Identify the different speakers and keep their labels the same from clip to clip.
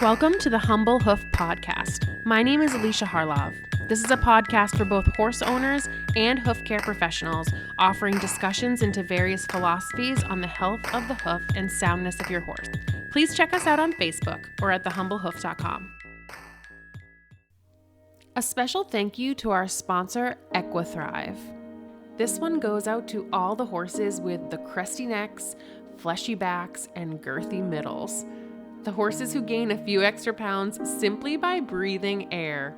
Speaker 1: Welcome to the Humble Hoof Podcast. My name is Alicia Harlov. This is a podcast for both horse owners and hoof care professionals, offering discussions into various philosophies on the health of the hoof and soundness of your horse. Please check us out on Facebook or at thehumblehoof.com. A special thank you to our sponsor, Equithrive. This one goes out to all the horses with the crusty necks, fleshy backs, and girthy middles. The horses who gain a few extra pounds simply by breathing air.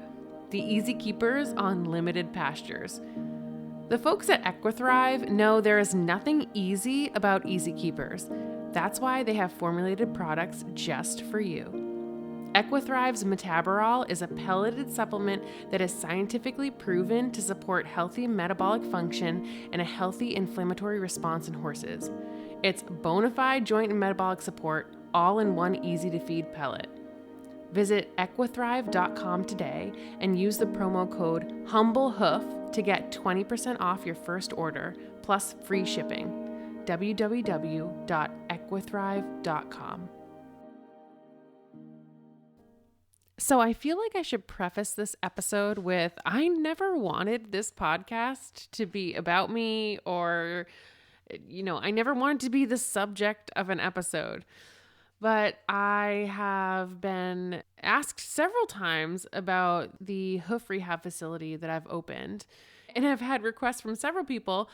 Speaker 1: The easy keepers on limited pastures. The folks at Equithrive know there is nothing easy about easy keepers. That's why they have formulated products just for you. Equithrive's Metaborol is a pelleted supplement that is scientifically proven to support healthy metabolic function and a healthy inflammatory response in horses. It's bona fide joint and metabolic support, all in one easy-to-feed pellet. Visit equithrive.com today and use the promo code HumbleHoof to get 20% off your first order, plus free shipping. www.equithrive.com. So I feel like I should preface this episode with, I never wanted this podcast to be about me or, I never wanted to be the subject of an episode. But I have been asked several times about the hoof rehab facility that I've opened. And I've had requests from several people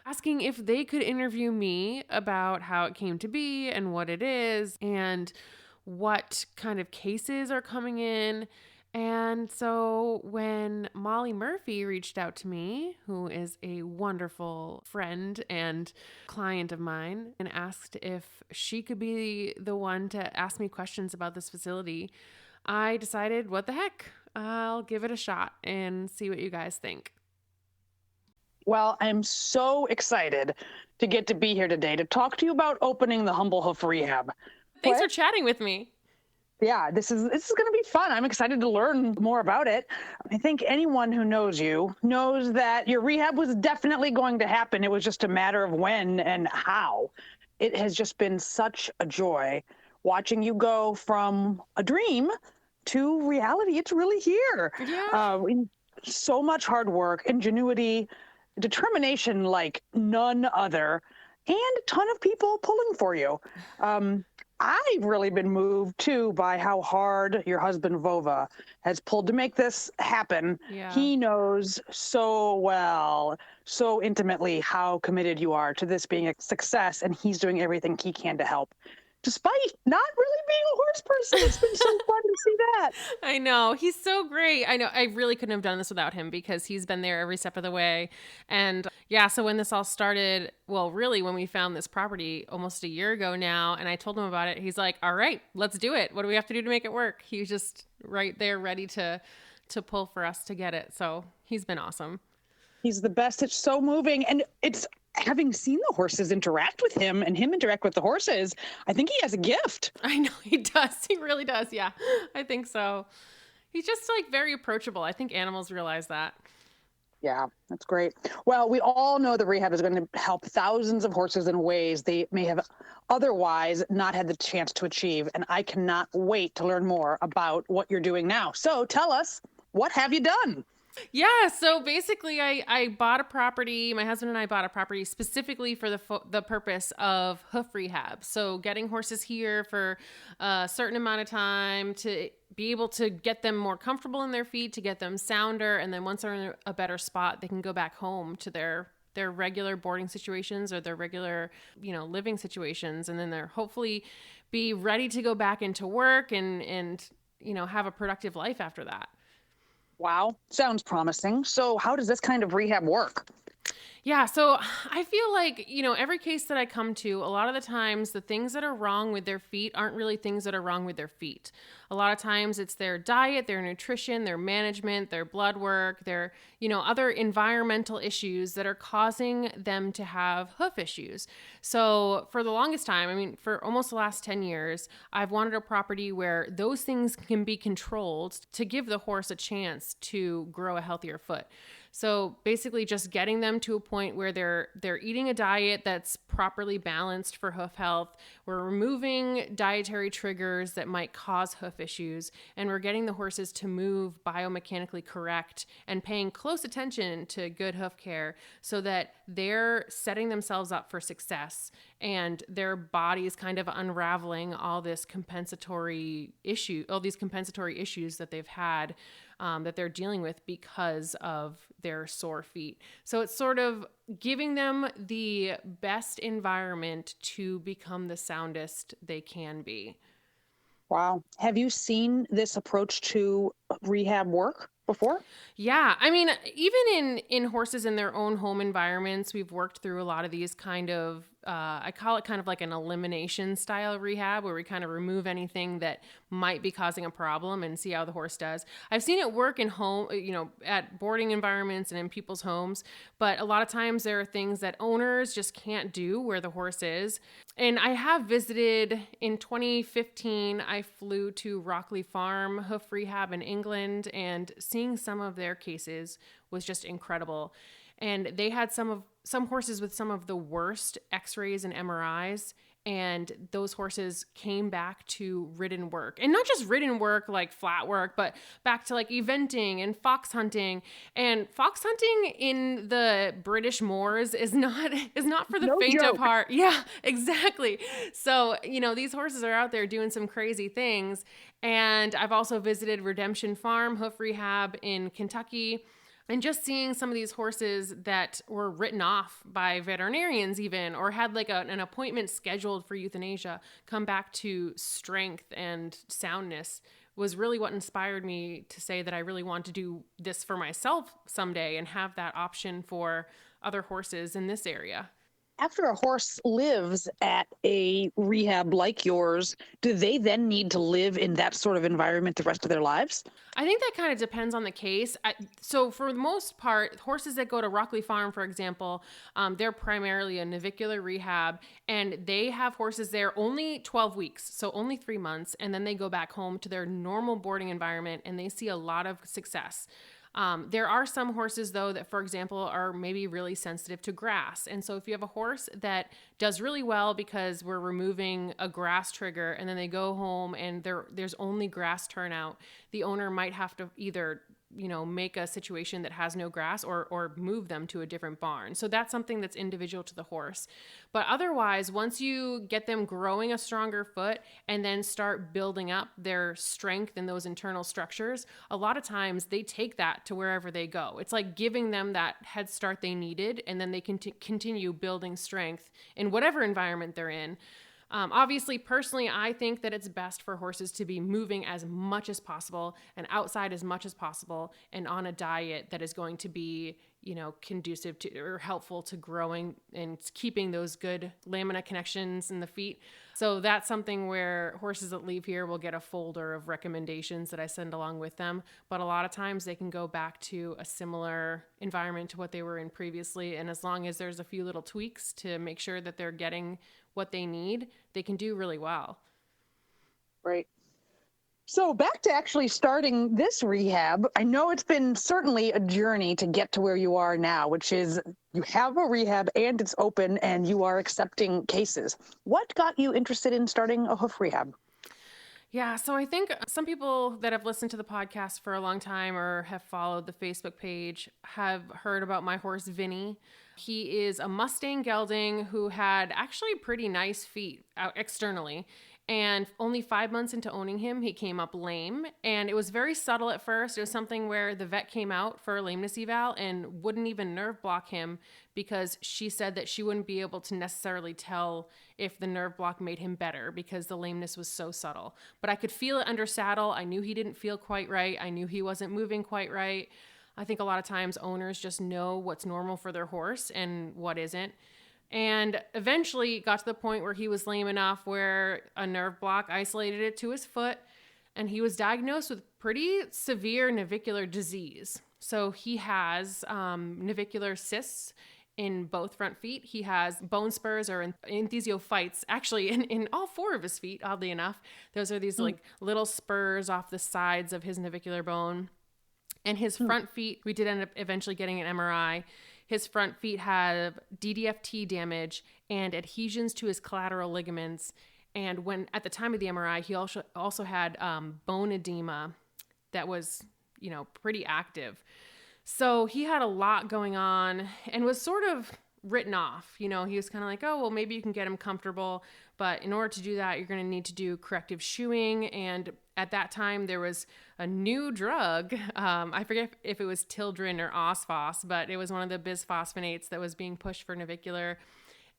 Speaker 1: asking if they could interview me about how it came to be and what it is and what kind of cases are coming in. And so when Mollie Murphy reached out to me, who is a wonderful friend and client of mine, and asked if she could be the one to ask me questions about this facility, I decided, what the heck? I'll give it a shot and see what you guys think.
Speaker 2: Well, I'm so excited to get to be here today to talk to you about opening the Humble Hoof Rehab.
Speaker 1: Thanks for chatting with me.
Speaker 2: Yeah, this is going to be fun. I'm excited to learn more about it. I think anyone who knows you knows that your rehab was definitely going to happen. It was just a matter of when and how. It has just been such a joy watching you go from a dream to reality. It's really here.
Speaker 1: Yeah.
Speaker 2: So much hard work, ingenuity, determination like none other, and a ton of people pulling for you. I've really been moved, too, by how hard your husband, Vova, has pulled to make this happen.
Speaker 1: Yeah.
Speaker 2: He knows so well, so intimately how committed you are to this being a success, and he's doing everything he can to help. Despite not really being a horse person, it's been so fun to see that.
Speaker 1: I know. He's so great. I know. I really couldn't have done this without him because he's been there every step of the way. And yeah, so when this all started, well, really when we found this property almost a year ago now, and I told him about it, he's like, all right, let's do it. What do we have to do to make it work? He was just right there ready to pull for us to get it. So he's been awesome.
Speaker 2: He's the best. It's so moving. And it's having seen the horses interact with him and him interact with the horses, I think he has a gift.
Speaker 1: I know he does. He really does. Yeah, I think so. He's just like very approachable. I think animals realize that.
Speaker 2: Yeah, that's great. Well, we all know the rehab is going to help thousands of horses in ways they may have otherwise not had the chance to achieve. And I cannot wait to learn more about what you're doing now. So tell us, what have you done?
Speaker 1: Yeah, so basically I bought a property, my husband and I bought a property specifically for the purpose of hoof rehab. So getting horses here for a certain amount of time to be able to get them more comfortable in their feet, to get them sounder, and then once they're in a better spot, they can go back home to their regular boarding situations or their regular, living situations, and then they're hopefully be ready to go back into work and have a productive life after that.
Speaker 2: Wow. Sounds promising. So how does this kind of rehab work?
Speaker 1: Yeah, so I feel like, every case that I come to, a lot of the times the things that are wrong with their feet aren't really things that are wrong with their feet. A lot of times it's their diet, their nutrition, their management, their blood work, their, other environmental issues that are causing them to have hoof issues. So for the longest time, for almost the last 10 years, I've wanted a property where those things can be controlled to give the horse a chance to grow a healthier foot. So basically just getting them to a point where they're eating a diet that's properly balanced for hoof health. We're removing dietary triggers that might cause hoof issues, and we're getting the horses to move biomechanically correct and paying close attention to good hoof care so that they're setting themselves up for success and their body is kind of unraveling all these compensatory issues that they've had, that they're dealing with because of their sore feet. So it's sort of giving them the best environment to become the soundest they can be.
Speaker 2: Wow. Have you seen this approach to rehab work before?
Speaker 1: Yeah, I mean, even in horses in their own home environments, we've worked through a lot of these kind of, I call it kind of like an elimination style rehab, where we kind of remove anything that might be causing a problem and see how the horse does. I've seen it work in home, at boarding environments and in people's homes, but a lot of times there are things that owners just can't do where the horse is. And I have visited in 2015, I flew to Rockley Farm Hoof Rehab in England, and seeing some of their cases was just incredible. And they had some horses with some of the worst x-rays and MRIs, and those horses came back to ridden work. And not just ridden work like flat work, but back to like eventing and fox hunting. And fox hunting in the British moors is not for the faint of heart. Yeah, exactly. So, these horses are out there doing some crazy things. And I've also visited Redemption Farm Hoof Rehab in Kentucky. And just seeing some of these horses that were written off by veterinarians even, or had like an appointment scheduled for euthanasia, come back to strength and soundness was really what inspired me to say that I really want to do this for myself someday and have that option for other horses in this area.
Speaker 2: After a horse lives at a rehab like yours, do they then need to live in that sort of environment the rest of their lives?
Speaker 1: I think that kind of depends on the case. So for the most part, horses that go to Rockley Farm, for example, they're primarily a navicular rehab, and they have horses there only 12 weeks, so only 3 months, and then they go back home to their normal boarding environment, and they see a lot of success. There are some horses, though, that, for example, are maybe really sensitive to grass. And so if you have a horse that does really well because we're removing a grass trigger, and then they go home and there's only grass turnout, the owner might have to either make a situation that has no grass or move them to a different barn. So that's something that's individual to the horse. But otherwise, once you get them growing a stronger foot and then start building up their strength in those internal structures, a lot of times they take that to wherever they go. It's like giving them that head start they needed, and then they can continue building strength in whatever environment they're in. Obviously, personally, I think that it's best for horses to be moving as much as possible and outside as much as possible and on a diet that is going to be, conducive to or helpful to growing and keeping those good lamina connections in the feet. So that's something where horses that leave here will get a folder of recommendations that I send along with them. But a lot of times they can go back to a similar environment to what they were in previously. And as long as there's a few little tweaks to make sure that they're getting what they need, they can do really well.
Speaker 2: Right. So back to actually starting this rehab, I know it's been certainly a journey to get to where you are now, which is you have a rehab and it's open and you are accepting cases. What got you interested in starting a hoof rehab?
Speaker 1: Yeah, so I think some people that have listened to the podcast for a long time or have followed the Facebook page have heard about my horse, Vinny. He is a Mustang gelding who had actually pretty nice feet out externally. And only 5 months into owning him, he came up lame. And it was very subtle at first. It was something where the vet came out for a lameness eval and wouldn't even nerve block him because she said that she wouldn't be able to necessarily tell if the nerve block made him better because the lameness was so subtle. But I could feel it under saddle. I knew he didn't feel quite right. I knew he wasn't moving quite right. I think a lot of times owners just know what's normal for their horse and what isn't. And eventually got to the point where he was lame enough where a nerve block isolated it to his foot, and he was diagnosed with pretty severe navicular disease. So he has navicular cysts in both front feet. He has bone spurs or enthesiophytes, actually in all 4 of his feet, oddly enough. Those are these like little spurs off the sides of his navicular bone. And his front feet, we did end up eventually getting an MRI. His front feet have DDFT damage and adhesions to his collateral ligaments. And when at the time of the MRI, he also had bone edema that was, pretty active. So he had a lot going on and was sort of written off. He was kind of like, oh, well, maybe you can get him comfortable. But in order to do that, you're going to need to do corrective shoeing. And at that time, there was a new drug. I forget if it was Tildrin or Osphos, but it was one of the bisphosphonates that was being pushed for navicular.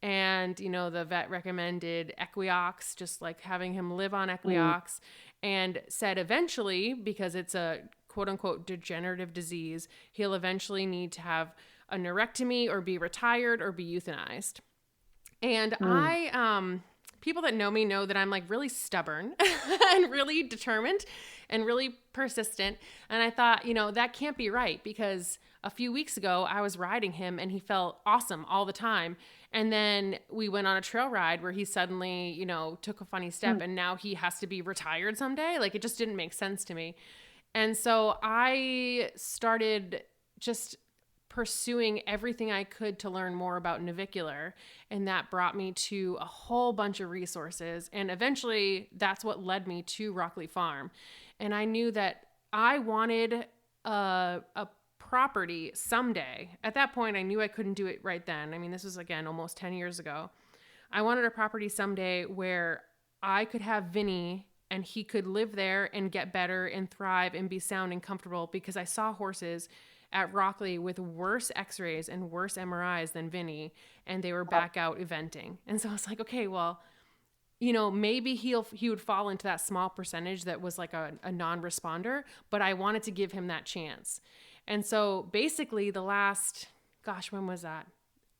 Speaker 1: And, the vet recommended Equiox, just like having him live on Equiox, and said eventually, because it's a quote unquote degenerative disease, he'll I need to have a neurectomy or be retired or be euthanized. And people that know me know that I'm like really stubborn and really determined and really persistent. And I thought, that can't be right, because a few weeks ago I was riding him and he felt awesome all the time. And then we went on a trail ride where he suddenly, took a funny step and now he has to be retired someday. Like, it just didn't make sense to me. And so I started just pursuing everything I could to learn more about navicular. And that brought me to a whole bunch of resources. And eventually that's what led me to Rockley Farm. And I knew that I wanted a property someday. At that point, I knew I couldn't do it right then. I mean, this was, again, almost 10 years ago. I wanted a property someday where I could have Vinny and he could live there and get better and thrive and be sound and comfortable, because I saw horses at Rockley with worse x-rays and worse MRIs than Vinny, and they were back out eventing. And so I was like, okay, well, maybe he would fall into that small percentage that was like a non-responder, but I wanted to give him that chance. And so basically the last, when was that?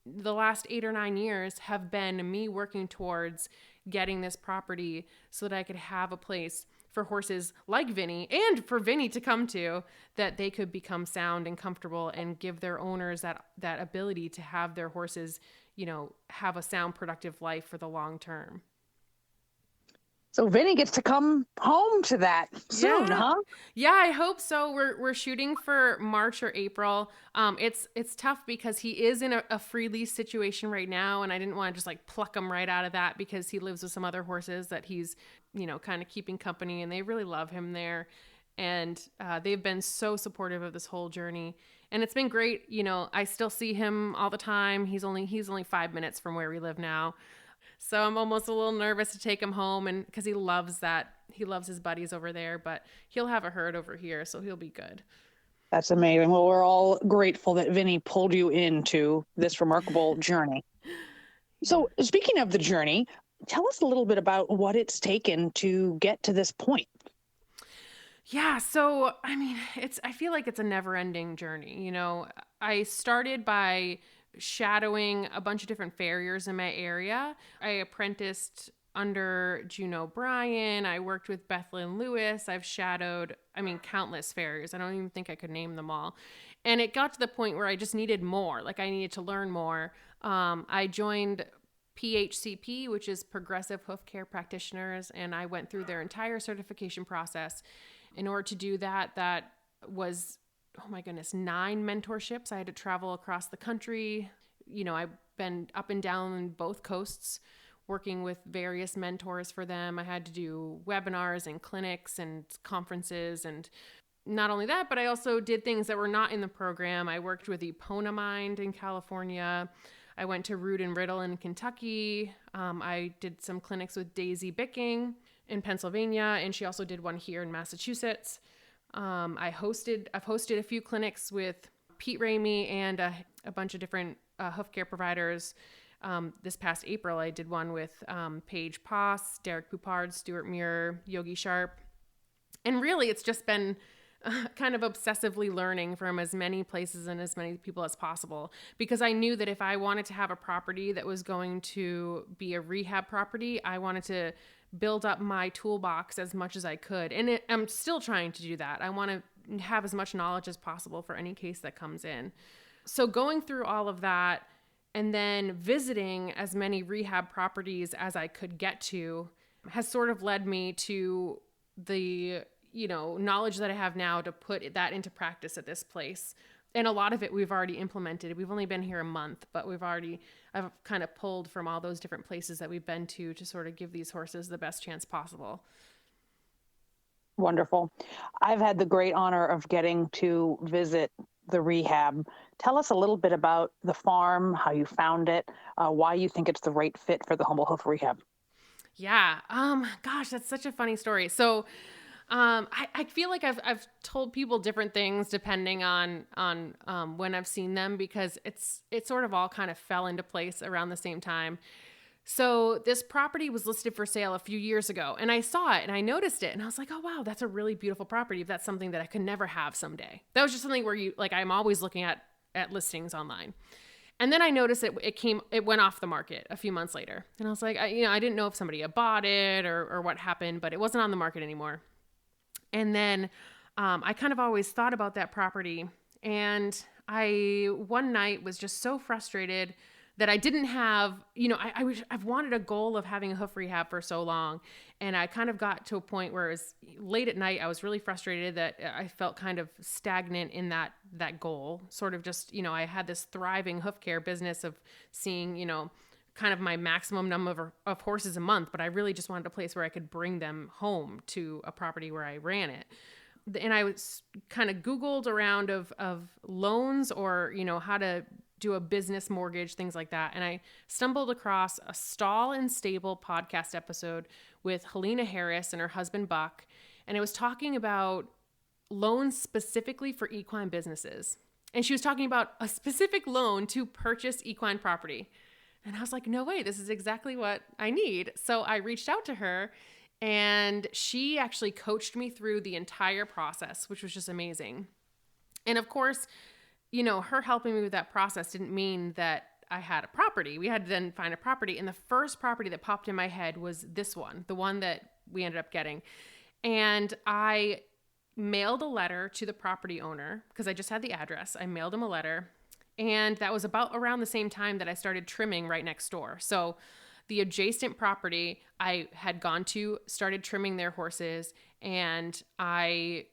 Speaker 1: The last 8 or 9 years have been me working towards getting this property so that I could have a place for horses like Vinny, and for Vinny to come to, that they could become sound and comfortable and give their owners that ability to have their horses, have a sound, productive life for the long term.
Speaker 2: So Vinny gets to come home to that soon, huh?
Speaker 1: Yeah, I hope so. We're shooting for March or April. It's tough because he is in a free lease situation right now, and I didn't want to just like pluck him right out of that, because he lives with some other horses that he's, kind of keeping company, and they really love him there. And they've been so supportive of this whole journey, and it's been great. I still see him all the time. He's only 5 minutes from where we live now. So I'm almost a little nervous to take him home, and because he loves his buddies over there, but he'll have a herd over here, so he'll be good.
Speaker 2: That's amazing. Well, we're all grateful that Vinny pulled you into this remarkable journey. So speaking of the journey, tell us a little bit about what it's taken to get to this point.
Speaker 1: Yeah. So, I mean, I feel like it's a never ending journey. I started by shadowing a bunch of different farriers in my area. I apprenticed under June O'Brien. I worked with Bethlyn Lewis. I've shadowed, countless farriers. I don't even think I could name them all. And it got to the point where I just needed more. Like, I needed to learn more. I joined PHCP, which is Progressive Hoof Care Practitioners, and I went through their entire certification process. In order to do that, that was 9 mentorships. I had to travel across the country. I've been up and down both coasts working with various mentors for them. I had to do webinars and clinics and conferences. And not only that, but I also did things that were not in the program. I worked with Eponamind in California. I went to Root and Riddle in Kentucky. I did some clinics with Daisy Bicking in Pennsylvania, and she also did one here in Massachusetts. I've hosted a few clinics with Pete Ramey and a bunch of different hoof care providers. This past April, I did one with Paige Poss, Derek Poupard, Stuart Muir, Yogi Sharp. And really, it's just been kind of obsessively learning from as many places and as many people as possible, because I knew that if I wanted to have a property that was going to be a rehab property, I wanted to build up my toolbox as much as I could. And I'm still trying to do that. I want to have as much knowledge as possible for any case that comes in. So going through all of that and then visiting as many rehab properties as I could get to has sort of led me to the knowledge that I have now to put that into practice at this place. And a lot of it we've already implemented. We've only been here a month, but I've kind of pulled from all those different places that we've been to sort of give these horses the best chance possible.
Speaker 2: Wonderful. I've had the great honor of getting to visit the rehab. Tell us a little bit about the farm, how you found it, why you think it's the right fit for the Humble Hoof Rehab.
Speaker 1: Yeah. Gosh, that's such a funny story. So, I feel like I've told people different things depending on when I've seen them, because it sort of all kind of fell into place around the same time. So this property was listed for sale a few years ago, and I saw it and I noticed it and I was like, oh wow, that's a really beautiful property. That's something that I could never have someday. That was just something where I'm always looking at listings online. And then I noticed it went off the market a few months later. And I was like, I didn't know if somebody had bought it or what happened, but it wasn't on the market anymore. And then I kind of always thought about that property. And I one night was just so frustrated that I didn't have, I've wanted a goal of having a hoof rehab for so long. And I kind of got to a point where it was late at night. I was really frustrated that I felt kind of stagnant in that goal. Sort of just, I had this thriving hoof care business of seeing, kind of my maximum number of horses a month, but I really just wanted a place where I could bring them home to a property where I ran it. And I was kind of Googled around of loans or, how to do a business mortgage, things like that. And I stumbled across a Stall and Stable podcast episode with Helena Harris and her husband Buck. And it was talking about loans specifically for equine businesses. And she was talking about a specific loan to purchase equine property. And I was like, no way, this is exactly what I need. So I reached out to her and she actually coached me through the entire process, which was just amazing. And of course, her helping me with that process didn't mean that I had a property. We had to then find a property. And the first property that popped in my head was this one, the one that we ended up getting. And I mailed a letter to the property owner because I just had the address. I mailed him a letter. And that was about around the same time that I started trimming right next door. So the adjacent property I had gone to, started trimming their horses, and I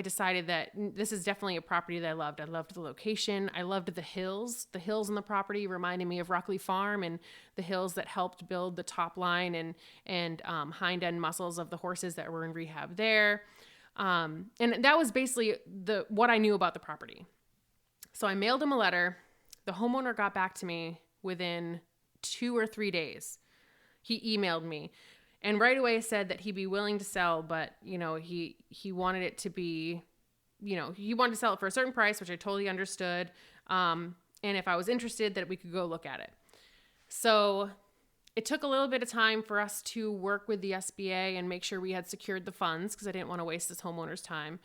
Speaker 1: decided that this is definitely a property that I loved. I loved the location. I loved the hills. The hills on the property reminded me of Rockley Farm and the hills that helped build the top line and hind end muscles of the horses that were in rehab there. And that was basically what I knew about the property. So I mailed him a letter. The homeowner got back to me within 2 or 3 days. He emailed me and right away said that he'd be willing to sell, but he wanted it to be, he wanted to sell it for a certain price, which I totally understood. And if I was interested, that we could go look at it. So it took a little bit of time for us to work with the SBA and make sure we had secured the funds because I didn't want to waste this homeowner's time.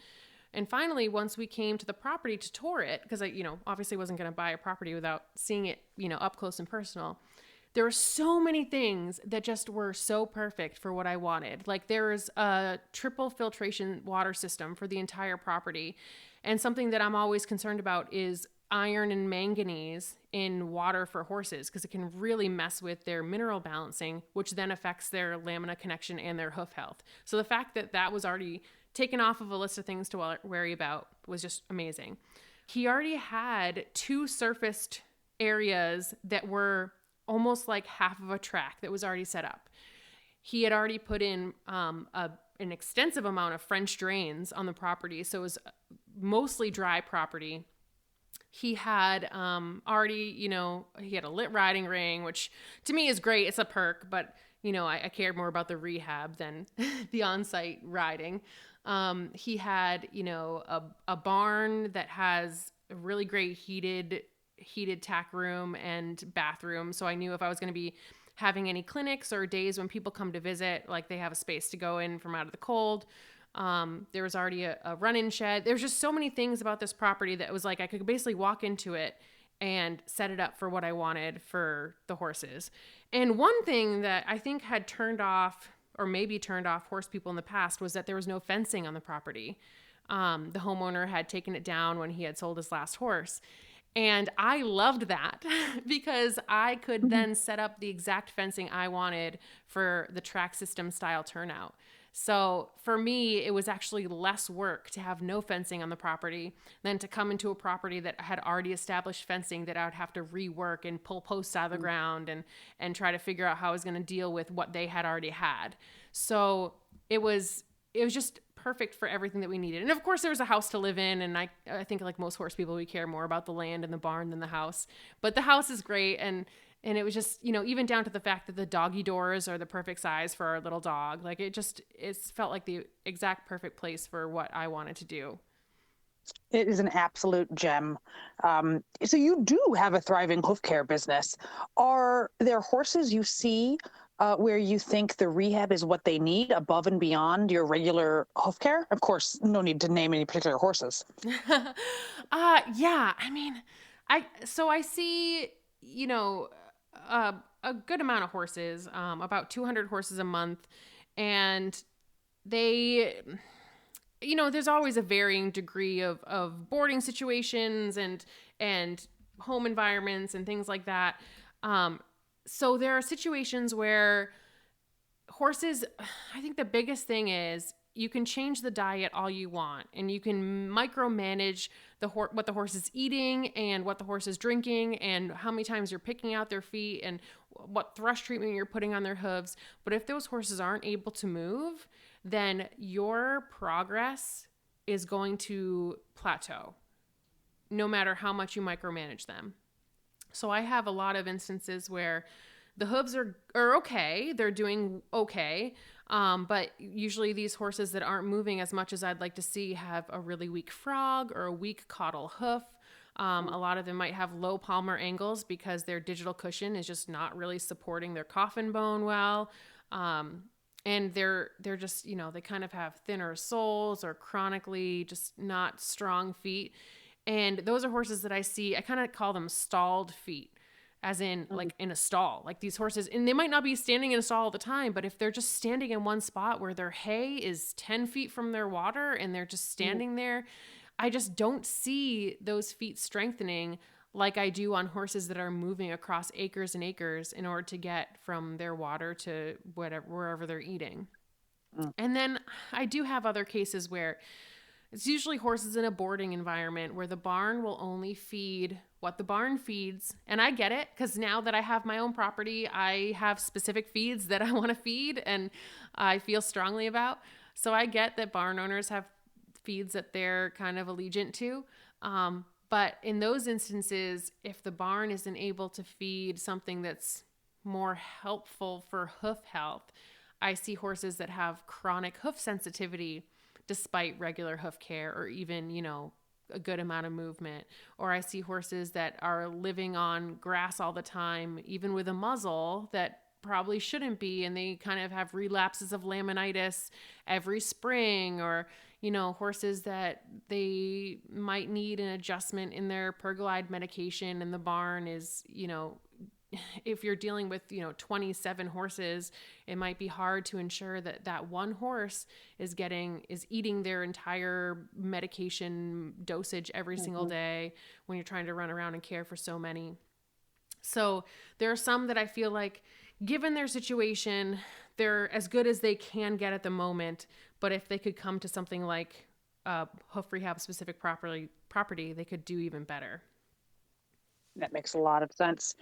Speaker 1: And finally, once we came to the property to tour it, because I, obviously wasn't going to buy a property without seeing it, up close and personal. There were so many things that just were so perfect for what I wanted. Like there was a triple filtration water system for the entire property. And something that I'm always concerned about is iron and manganese in water for horses because it can really mess with their mineral balancing, which then affects their lamina connection and their hoof health. So the fact that that was already taken off of a list of things to worry about was just amazing. He already had 2 surfaced areas that were almost like half of a track that was already set up. He had already put in an extensive amount of French drains on the property, so it was mostly dry property. He had already, he had a lit riding ring, which to me is great. It's a perk, but, I cared more about the rehab than the on-site riding. He had, a barn that has a really great heated tack room and bathroom. So I knew if I was going to be having any clinics or days when people come to visit, like they have a space to go in from out of the cold. There was already a run-in shed. There's just so many things about this property that was like I could basically walk into it and set it up for what I wanted for the horses. And one thing that I think had turned off or maybe turned off horse people in the past was that there was no fencing on the property. The homeowner had taken it down when he had sold his last horse. And I loved that because I could then set up the exact fencing I wanted for the track system style turnout. So for me, it was actually less work to have no fencing on the property than to come into a property that had already established fencing that I would have to rework and pull posts out of the ground and try to figure out how I was going to deal with what they had already had. So it was just perfect for everything that we needed. And of course there was a house to live in, and I think like most horse people, we care more about the land and the barn than the house. But the house is great, and it was just, even down to the fact that the doggy doors are the perfect size for our little dog. Like it felt like the exact perfect place for what I wanted to do.
Speaker 2: It is an absolute gem. So you do have a thriving hoof care business. Are there horses you see where you think the rehab is what they need above and beyond your regular hoof care? Of course, no need to name any particular horses.
Speaker 1: Yeah. I mean, I see, a good amount of horses, about 200 horses a month, and they, there's always a varying degree of boarding situations and home environments and things like that. So there are situations where horses, I think the biggest thing is you can change the diet all you want, and you can micromanage what the horse is eating and what the horse is drinking and how many times you're picking out their feet and what thrush treatment you're putting on their hooves. But if those horses aren't able to move, then your progress is going to plateau no matter how much you micromanage them. So I have a lot of instances where the hooves are okay. They're doing okay. But usually these horses that aren't moving as much as I'd like to see have a really weak frog or a weak caudal hoof. A lot of them might have low palmar angles because their digital cushion is just not really supporting their coffin bone well. And they're just, they kind of have thinner soles or chronically just not strong feet. And those are horses that I see, I kind of call them stalled feet, as in like in a stall. Like these horses, and they might not be standing in a stall all the time, but if they're just standing in one spot where their hay is 10 feet from their water and they're just standing there, I just don't see those feet strengthening like I do on horses that are moving across acres and acres in order to get from their water to wherever they're eating. And then I do have other cases where it's usually horses in a boarding environment where the barn will only feed what the barn feeds. And I get it, because now that I have my own property, I have specific feeds that I want to feed and I feel strongly about. So I get that barn owners have feeds that they're kind of allegiant to. But in those instances, if the barn isn't able to feed something that's more helpful for hoof health, I see horses that have chronic hoof sensitivity despite regular hoof care or even, a good amount of movement. Or I see horses that are living on grass all the time, even with a muzzle that probably shouldn't be, and they kind of have relapses of laminitis every spring. Or, horses that they might need an adjustment in their pergolide medication, and the barn is, if you're dealing with 27 horses, it might be hard to ensure that one horse is eating their entire medication dosage every single day when you're trying to run around and care for so many. So there are some that I feel like, given their situation, they're as good as they can get at the moment. But if they could come to something like a hoof rehab specific property, they could do even better.
Speaker 2: That makes a lot of sense.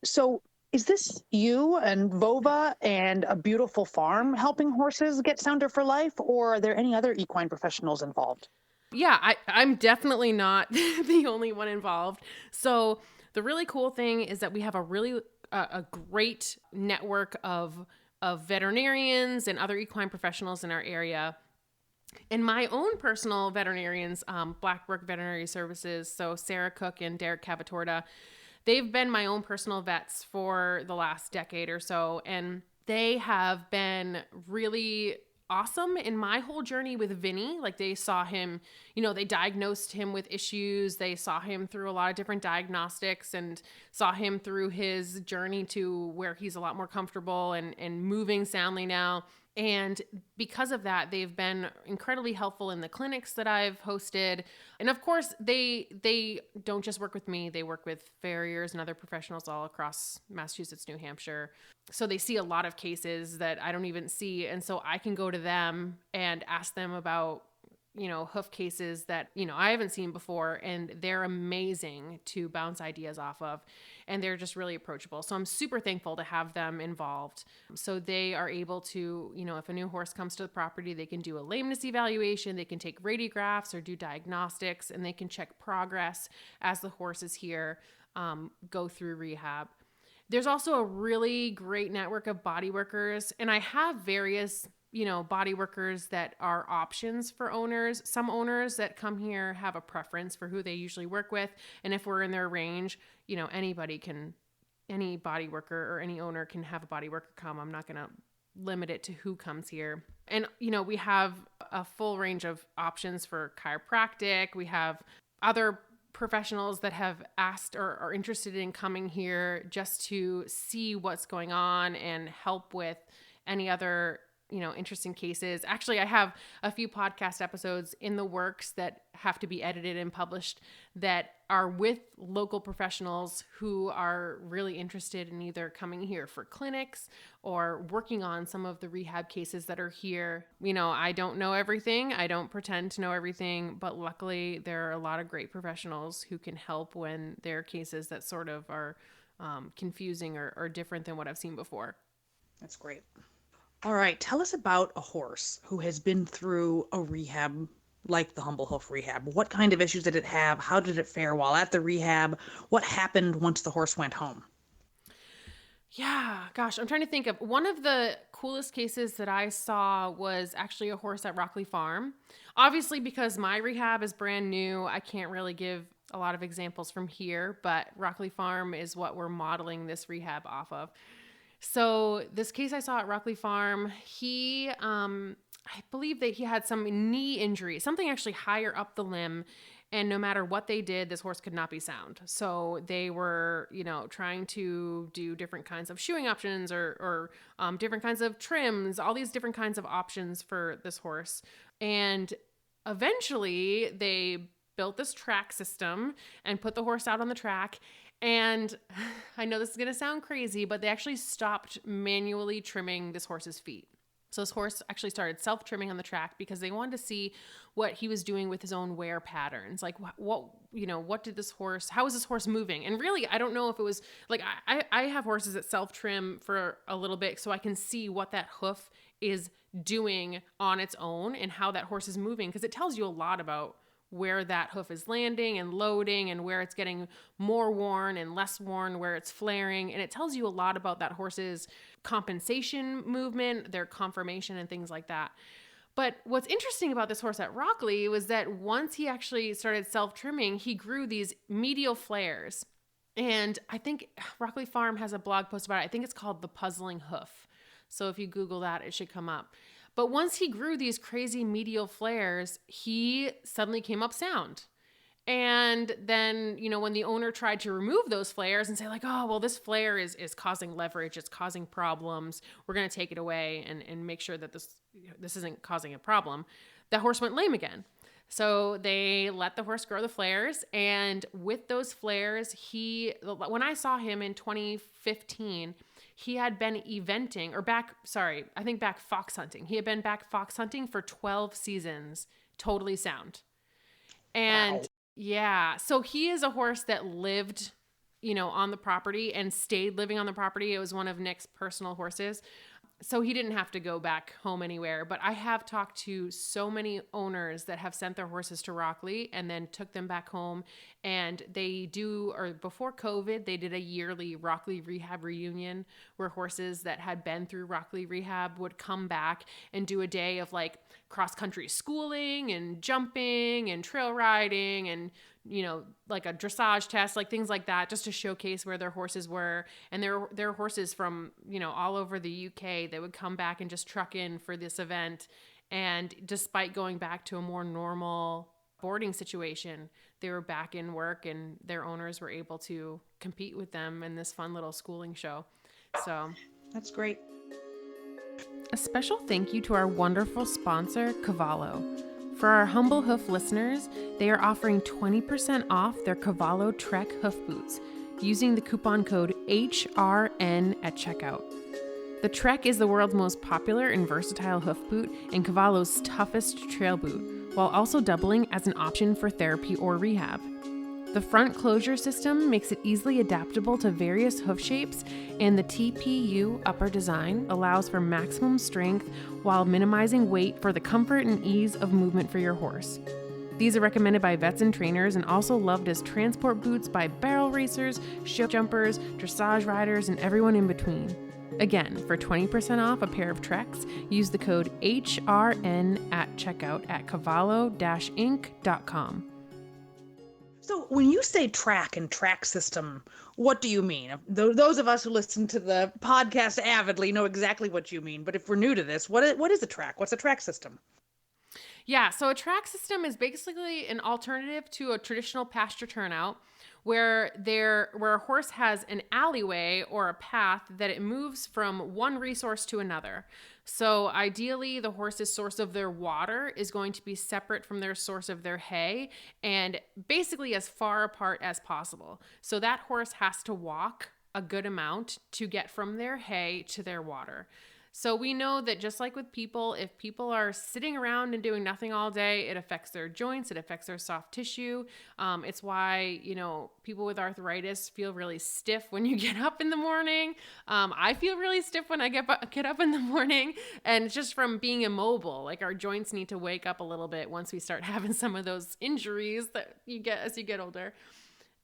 Speaker 2: So is this you and Vova and a beautiful farm helping horses get sounder for life, or are there any other equine professionals involved?
Speaker 1: Yeah, I'm definitely not the only one involved. So the really cool thing is that we have a great network of veterinarians and other equine professionals in our area. And my own personal veterinarians, Blackbrook Veterinary Services, so Sarah Cook and Derek Cavatorta, they've been my own personal vets for the last decade or so, and they have been really awesome in my whole journey with Vinny. Like, they saw him, they diagnosed him with issues. They saw him through a lot of different diagnostics and saw him through his journey to where he's a lot more comfortable and moving soundly now. And because of that, they've been incredibly helpful in the clinics that I've hosted. And of course, they don't just work with me. They work with farriers and other professionals all across Massachusetts, New Hampshire. So they see a lot of cases that I don't even see. And so I can go to them and ask them about, hoof cases that, I haven't seen before, and they're amazing to bounce ideas off of, and they're just really approachable. So I'm super thankful to have them involved. So they are able to, if a new horse comes to the property, they can do a lameness evaluation, they can take radiographs or do diagnostics, and they can check progress as the horse is here, go through rehab. There's also a really great network of body workers, and I have various body workers that are options for owners. Some owners that come here have a preference for who they usually work with. And if we're in their range, any body worker or any owner can have a body worker come. I'm not going to limit it to who comes here. And, we have a full range of options for chiropractic. We have other professionals that have asked or are interested in coming here just to see what's going on and help with any other interesting cases. Actually, I have a few podcast episodes in the works that have to be edited and published that are with local professionals who are really interested in either coming here for clinics or working on some of the rehab cases that are here. I don't know everything. I don't pretend to know everything, but luckily there are a lot of great professionals who can help when there are cases that sort of are confusing or different than what I've seen before.
Speaker 3: That's great. All right, tell us about a horse who has been through a rehab like the Humble Hoof Rehab. What kind of issues did it have? How did it fare while at the rehab? What happened once the horse went home?
Speaker 1: Yeah, gosh, I'm trying to think of one of the coolest cases that I saw was actually a horse at Rockley Farm. Obviously, because my rehab is brand new, I can't really give a lot of examples from here, but Rockley Farm is what we're modeling this rehab off of. So this case I saw at Rockley Farm, I believe that he had some knee injury, something actually higher up the limb. And no matter what they did, this horse could not be sound. So they were, trying to do different kinds of shoeing options or different kinds of trims, all these different kinds of options for this horse. And eventually they built this track system and put the horse out on the track. And I know this is going to sound crazy, but they actually stopped manually trimming this horse's feet. So this horse actually started self-trimming on the track because they wanted to see what he was doing with his own wear patterns. Like what did this horse, how is this horse moving? And really, I don't know if it was like, I have horses that self-trim for a little bit so I can see what that hoof is doing on its own and how that horse is moving. Because it tells you a lot about where that hoof is landing and loading and where it's getting more worn and less worn, where it's flaring. And it tells you a lot about that horse's compensation movement, their conformation and things like that. But what's interesting about this horse at Rockley was that once he actually started self-trimming, he grew these medial flares. And I think Rockley Farm has a blog post about it. I think it's called The Puzzling Hoof. So if you Google that, it should come up. But once he grew these crazy medial flares, he suddenly came up sound. And then, when the owner tried to remove those flares and say like, oh, well, this flare is causing leverage, it's causing problems, we're going to take it away and make sure that this isn't causing a problem, the horse went lame again. So they let the horse grow the flares. And with those flares, when I saw him in 2015, he had been eventing back fox hunting. He had been back fox hunting for 12 seasons, totally sound. And wow. Yeah, so he is a horse that lived, on the property and stayed living on the property. It was one of Nick's personal horses. So he didn't have to go back home anywhere. But I have talked to so many owners that have sent their horses to Rockley and then took them back home. And before COVID, they did a yearly Rockley Rehab reunion where horses that had been through Rockley Rehab would come back and do a day of like cross-country schooling and jumping and trail riding and, like a dressage test, like things like that, just to showcase where their horses were. And they're horses from, all over the UK that would come back and just truck in for this event. And despite going back to a more normal boarding situation, they were back in work and their owners were able to compete with them in this fun little schooling show. So
Speaker 3: that's great.
Speaker 1: A special thank you to our wonderful sponsor, Cavallo. For our Humble Hoof listeners, they are offering 20% off their Cavallo Trek hoof boots using the coupon code HRN at checkout. The Trek is the world's most popular and versatile hoof boot and Cavallo's toughest trail boot, while also doubling as an option for therapy or rehab. The front closure system makes it easily adaptable to various hoof shapes, and the TPU upper design allows for maximum strength while minimizing weight for the comfort and ease of movement for your horse. These are recommended by vets and trainers and also loved as transport boots by barrel racers, show jumpers, dressage riders, and everyone in between. Again, for 20% off a pair of Treks, use the code HRN at checkout at cavallo-inc.com.
Speaker 3: So when you say track and track system, what do you mean? Those of us who listen to the podcast avidly know exactly what you mean. But if we're new to this, what is a track? What's a track system?
Speaker 1: Yeah, so a track system is basically an alternative to a traditional pasture turnout where a horse has an alleyway or a path that it moves from one resource to another. So ideally, the horse's source of their water is going to be separate from their source of their hay and basically as far apart as possible. So that horse has to walk a good amount to get from their hay to their water. So we know that just like with people, if people are sitting around and doing nothing all day, it affects their joints, it affects their soft tissue. It's why, people with arthritis feel really stiff when you get up in the morning. I feel really stiff when I get up in the morning, and it's just from being immobile. Like our joints need to wake up a little bit once we start having some of those injuries that you get as you get older.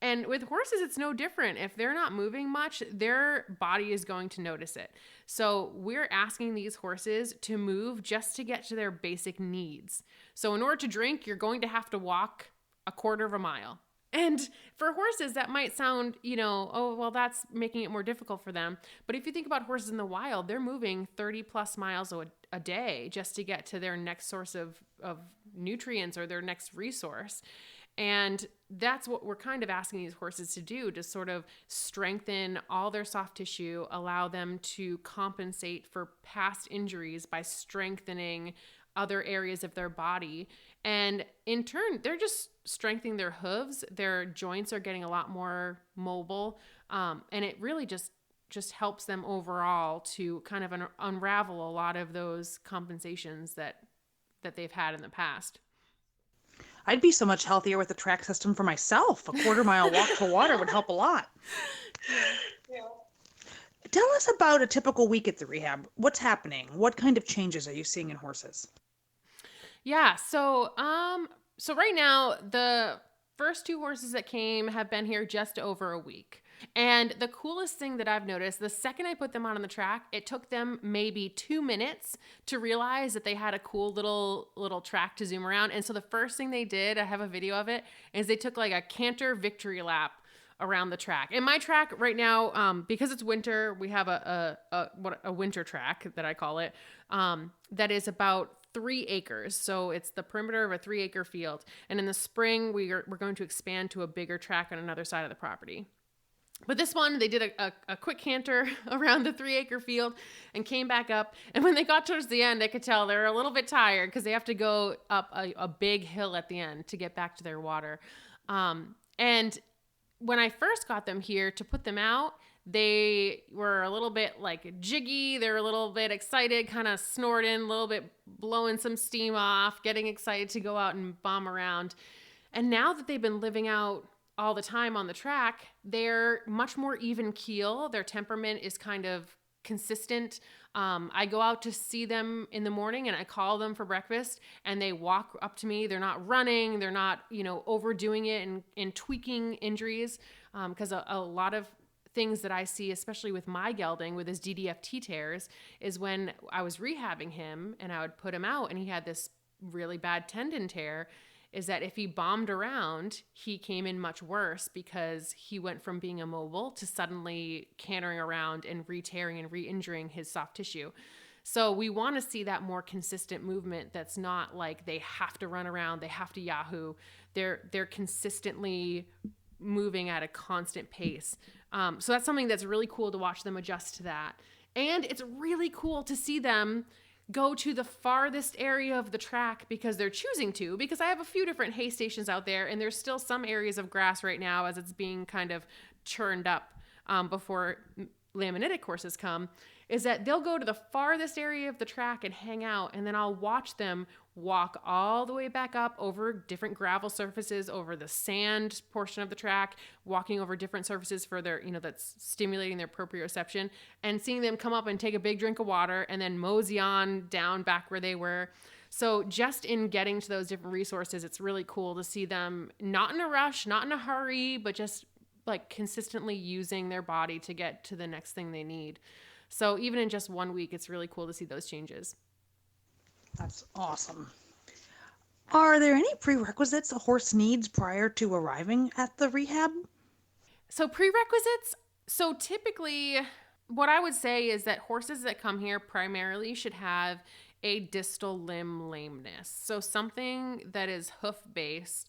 Speaker 1: And with horses, it's no different. If they're not moving much, their body is going to notice it. So we're asking these horses to move just to get to their basic needs. So in order to drink, you're going to have to walk a quarter of a mile. And for horses, that might sound, that's making it more difficult for them. But if you think about horses in the wild, they're moving 30 plus miles a day just to get to their next source of nutrients or their next resource. And that's what we're kind of asking these horses to do, to sort of strengthen all their soft tissue, allow them to compensate for past injuries by strengthening other areas of their body. And in turn, they're just strengthening their hooves. Their joints are getting a lot more mobile. And it really just helps them overall to kind of unravel a lot of those compensations that they've had in the past.
Speaker 3: I'd be so much healthier with the track system for myself. A quarter-mile walk to water would help a lot. Yeah. Tell us about a typical week at the rehab. What's happening? What kind of changes are you seeing in horses?
Speaker 1: Yeah, so right now, the first two horses that came have been here just over a week. And the coolest thing that I've noticed, the second I put them out on the track, it took them maybe 2 minutes to realize that they had a cool little track to zoom around. And so the first thing they did, I have a video of it, is they took like a canter victory lap around the track. And my track right now, because it's winter, we have a winter track that I call it, that is about 3 acres. So it's the perimeter of a 3-acre field. And in the spring, we're going to expand to a bigger track on another side of the property. But this one, they did a quick canter around the 3-acre field and came back up. And when they got towards the end, I could tell they were a little bit tired because they have to go up a big hill at the end to get back to their water. And when I first got them here to put them out, they were a little bit like jiggy. They were a little bit excited, kind of snorting, a little bit blowing some steam off, getting excited to go out and bomb around. And now that they've been living out all the time on the track, they're much more even keel. Their temperament is kind of consistent. I go out to see them in the morning and I call them for breakfast and they walk up to me. They're not running. They're not, overdoing it and tweaking injuries. Because a lot of things that I see, especially with my gelding with his DDFT tears, is when I was rehabbing him and I would put him out and he had this really bad tendon tear, is that if he bombed around, he came in much worse because he went from being immobile to suddenly cantering around and re-tearing and re-injuring his soft tissue. So we want to see that more consistent movement that's not like they have to run around, they have to yahoo. They're consistently moving at a constant pace. So that's something that's really cool to watch them adjust to that. And it's really cool to see them go to the farthest area of the track because they're choosing to, because I have a few different hay stations out there, and there's still some areas of grass right now as it's being kind of churned up before lamanitic horses come, is that they'll go to the farthest area of the track and hang out, and then I'll watch them walk all the way back up over different gravel surfaces, over the sand portion of the track, walking over different surfaces for their, that's stimulating their proprioception, and seeing them come up and take a big drink of water and then mosey on down back where they were. So just in getting to those different resources, it's really cool to see them not in a rush, not in a hurry, but just like consistently using their body to get to the next thing they need. So even in just 1 week, it's really cool to see those changes.
Speaker 3: That's awesome. Are there any prerequisites a horse needs prior to arriving at the rehab?
Speaker 1: So prerequisites, so typically what I would say is that horses that come here primarily should have a distal limb lameness. So something that is hoof-based,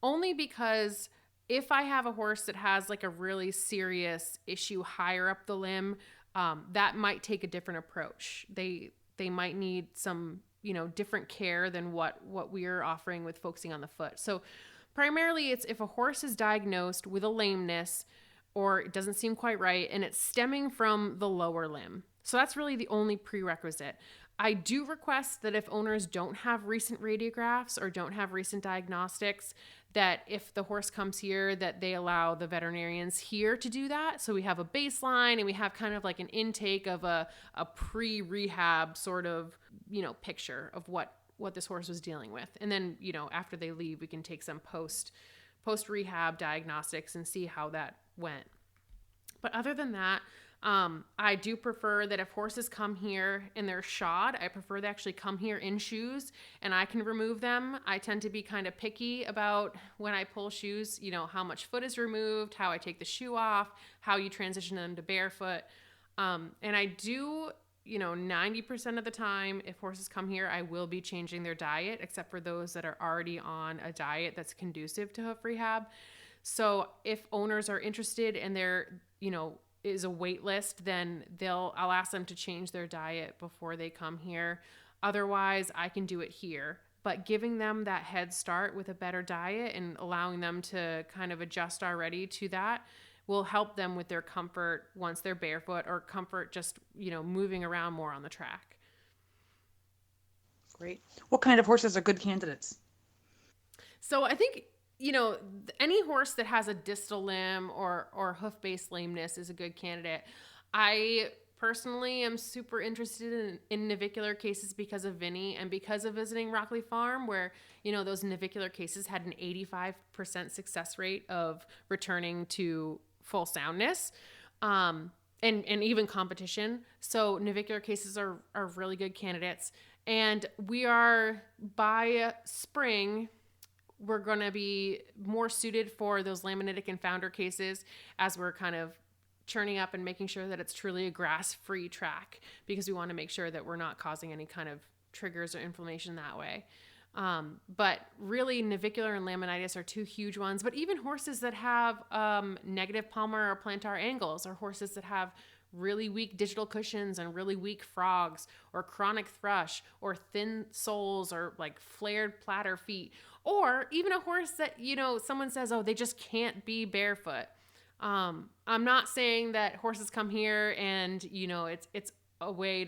Speaker 1: only because if I have a horse that has like a really serious issue higher up the limb, that might take a different approach. They might need some, different care than what we're offering with focusing on the foot. So primarily it's if a horse is diagnosed with a lameness or it doesn't seem quite right and it's stemming from the lower limb. So that's really the only prerequisite. I do request that if owners don't have recent radiographs or don't have recent diagnostics, that if the horse comes here, that they allow the veterinarians here to do that. So we have a baseline and we have kind of like an intake of a pre-rehab sort of, picture of what this horse was dealing with. And then, after they leave, we can take some post-rehab diagnostics and see how that went. But other than that, I do prefer that if horses come here and they're shod, I prefer they actually come here in shoes and I can remove them. I tend to be kind of picky about when I pull shoes, how much foot is removed, how I take the shoe off, how you transition them to barefoot. And I do, 90% of the time, if horses come here, I will be changing their diet, except for those that are already on a diet that's conducive to hoof rehab. So if owners are interested and they're, is a wait list, then I'll ask them to change their diet before they come here. Otherwise, I can do it here. But giving them that head start with a better diet and allowing them to kind of adjust already to that will help them with their comfort once they're barefoot, or comfort just, moving around more on the track.
Speaker 3: Great. What kind of horses are good candidates?
Speaker 1: So I think, any horse that has a distal limb or hoof-based lameness is a good candidate. I personally am super interested in navicular cases because of Vinny and because of visiting Rockley Farm, where, those navicular cases had an 85% success rate of returning to full soundness, and even competition. So navicular cases are really good candidates. And we are, by spring, we're going to be more suited for those lamanitic and founder cases as we're kind of churning up and making sure that it's truly a grass-free track, because we want to make sure that we're not causing any kind of triggers or inflammation that way. But really, navicular and laminitis are two huge ones. But even horses that have negative palmar or plantar angles, or horses that have really weak digital cushions and really weak frogs, or chronic thrush, or thin soles, or like flared platter feet, or even a horse that, someone says, oh, they just can't be barefoot. I'm not saying that horses come here and, it's a way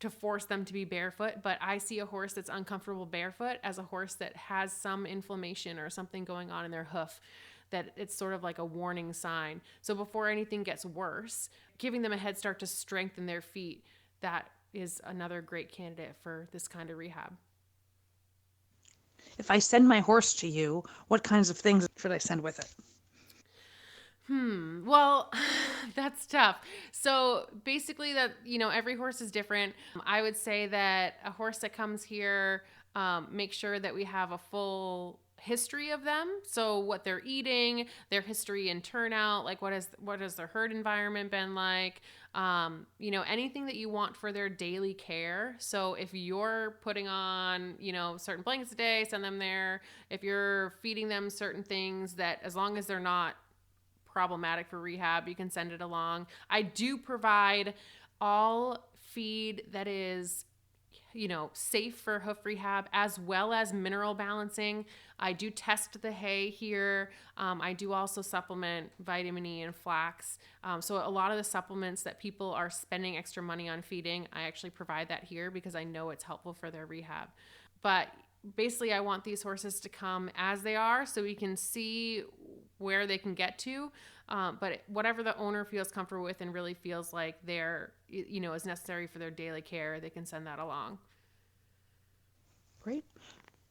Speaker 1: to force them to be barefoot, but I see a horse that's uncomfortable barefoot as a horse that has some inflammation or something going on in their hoof, that it's sort of like a warning sign. So before anything gets worse, giving them a head start to strengthen their feet, that is another great candidate for this kind of rehab.
Speaker 3: If I send my horse to you, what kinds of things should I send with it?
Speaker 1: Well, that's tough. So basically that, every horse is different. I would say that a horse that comes here, make sure that we have a full history of them. So what they're eating, their history and turnout, like what has their herd environment been like? Anything that you want for their daily care. So if you're putting on, certain blankets a day, send them there. If you're feeding them certain things, that as long as they're not problematic for rehab, you can send it along. I do provide all feed that is, safe for hoof rehab, as well as mineral balancing. I do test the hay here. I do also supplement vitamin E and flax. So a lot of the supplements that people are spending extra money on feeding, I actually provide that here because I know it's helpful for their rehab. But basically, I want these horses to come as they are so we can see where they can get to. But whatever the owner feels comfortable with and really feels like they're, is necessary for their daily care, they can send that along.
Speaker 3: Great.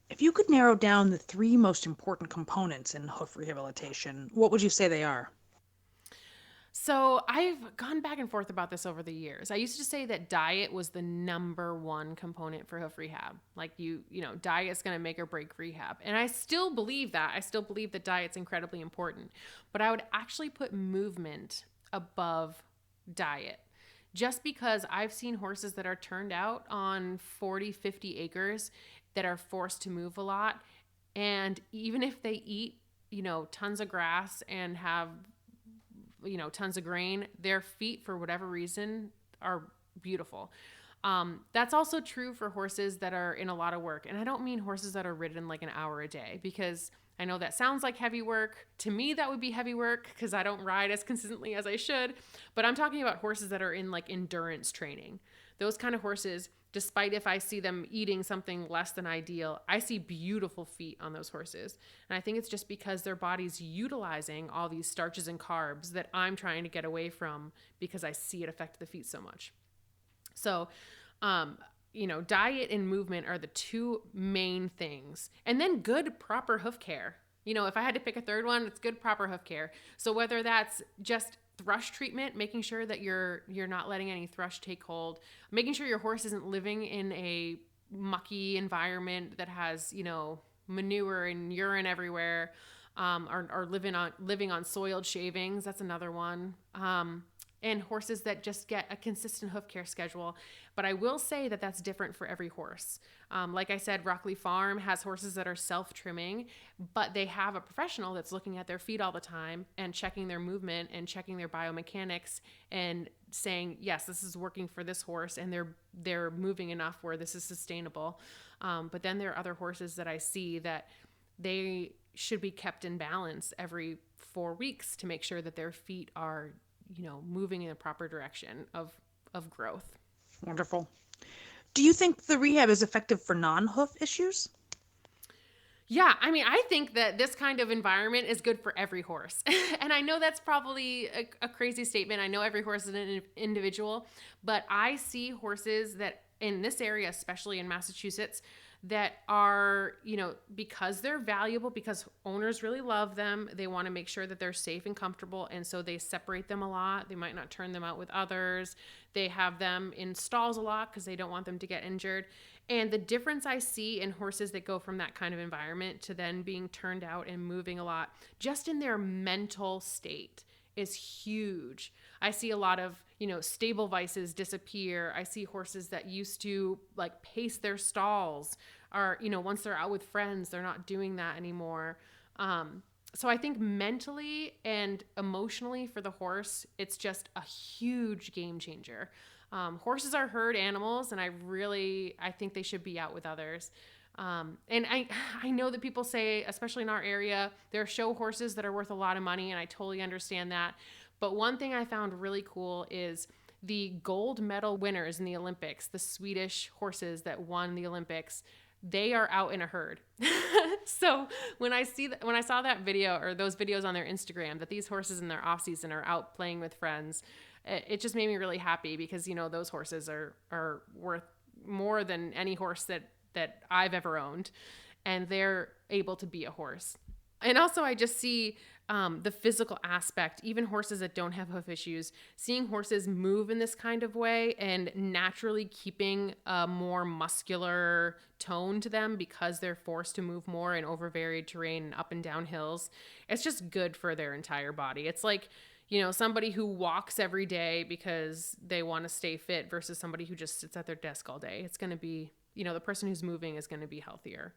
Speaker 3: If you could narrow down the 3 most important components in hoof rehabilitation, what would you say they are?
Speaker 1: So I've gone back and forth about this over the years. I used to say that diet was the number 1 component for hoof rehab. Like diet's going to make or break rehab. And I still believe that. I still believe that diet's incredibly important. But I would actually put movement above diet. Just because I've seen horses that are turned out on 40, 50 acres that are forced to move a lot. And even if they eat, tons of grass and have tons of grain, their feet, for whatever reason, are beautiful. That's also true for horses that are in a lot of work. And I don't mean horses that are ridden like an hour a day, because I know that sounds like heavy work. To me, that would be heavy work because I don't ride as consistently as I should. But I'm talking about horses that are in like endurance training. Those kind of horses, despite if I see them eating something less than ideal, I see beautiful feet on those horses. And I think it's just because their body's utilizing all these starches and carbs that I'm trying to get away from because I see it affect the feet so much. So, diet and movement are the 2 main things. And then good, proper hoof care. If I had to pick a third one, it's good, proper hoof care. So whether that's just thrush treatment, making sure that you're not letting any thrush take hold, making sure your horse isn't living in a mucky environment that has, manure and urine everywhere, or living on soiled shavings. That's another one. And horses that just get a consistent hoof care schedule. But I will say that that's different for every horse. Like I said, Rockley Farm has horses that are self-trimming, but they have a professional that's looking at their feet all the time and checking their movement and checking their biomechanics and saying, yes, this is working for this horse and they're moving enough where this is sustainable. But then there are other horses that I see that they should be kept in balance every 4 weeks to make sure that their feet are moving in the proper direction of growth.
Speaker 3: Wonderful. Do you think the rehab is effective for non-hoof issues?
Speaker 1: Yeah, I think that this kind of environment is good for every horse. And I know that's probably a crazy statement. I know every horse is an individual, but I see horses that in this area, especially in Massachusetts, that are, because they're valuable, because owners really love them, they want to make sure that they're safe and comfortable. And so they separate them a lot. They might not turn them out with others. They have them in stalls a lot because they don't want them to get injured. And the difference I see in horses that go from that kind of environment to then being turned out and moving a lot, just in their mental state, is huge. I see a lot of, stable vices disappear. I see horses that used to like pace their stalls or, once they're out with friends, they're not doing that anymore. So I think mentally and emotionally for the horse, it's just a huge game changer. Horses are herd animals, and I think they should be out with others. And I know that people say, especially in our area, there are show horses that are worth a lot of money, and I totally understand that. But one thing I found really cool is the gold medal winners in the Olympics, the Swedish horses that won the Olympics, they are out in a herd. So when I saw that video or those videos on their Instagram that these horses in their off season are out playing with friends, it just made me really happy because, those horses are worth more than any horse that I've ever owned, and they're able to be a horse. And also I just see the physical aspect, even horses that don't have hoof issues, seeing horses move in this kind of way and naturally keeping a more muscular tone to them because they're forced to move more in over varied terrain and up and down hills. It's just good for their entire body. It's like, somebody who walks every day because they want to stay fit versus somebody who just sits at their desk all day. It's going to be, the person who's moving is going to be healthier.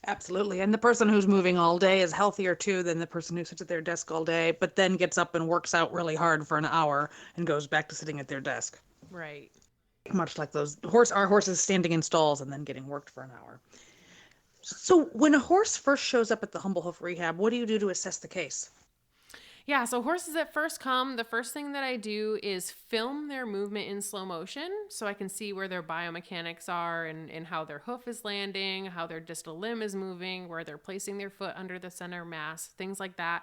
Speaker 3: Absolutely. And the person who's moving all day is healthier too than the person who sits at their desk all day, but then gets up and works out really hard for an hour and goes back to sitting at their desk.
Speaker 1: Right.
Speaker 3: Much like our horses standing in stalls and then getting worked for an hour. So when a horse first shows up at the Humble Hoof Rehab, what do you do to assess the case?
Speaker 1: Yeah, so horses that first come, the first thing that I do is film their movement in slow motion so I can see where their biomechanics are and how their hoof is landing, how their distal limb is moving, where they're placing their foot under the center mass, things like that.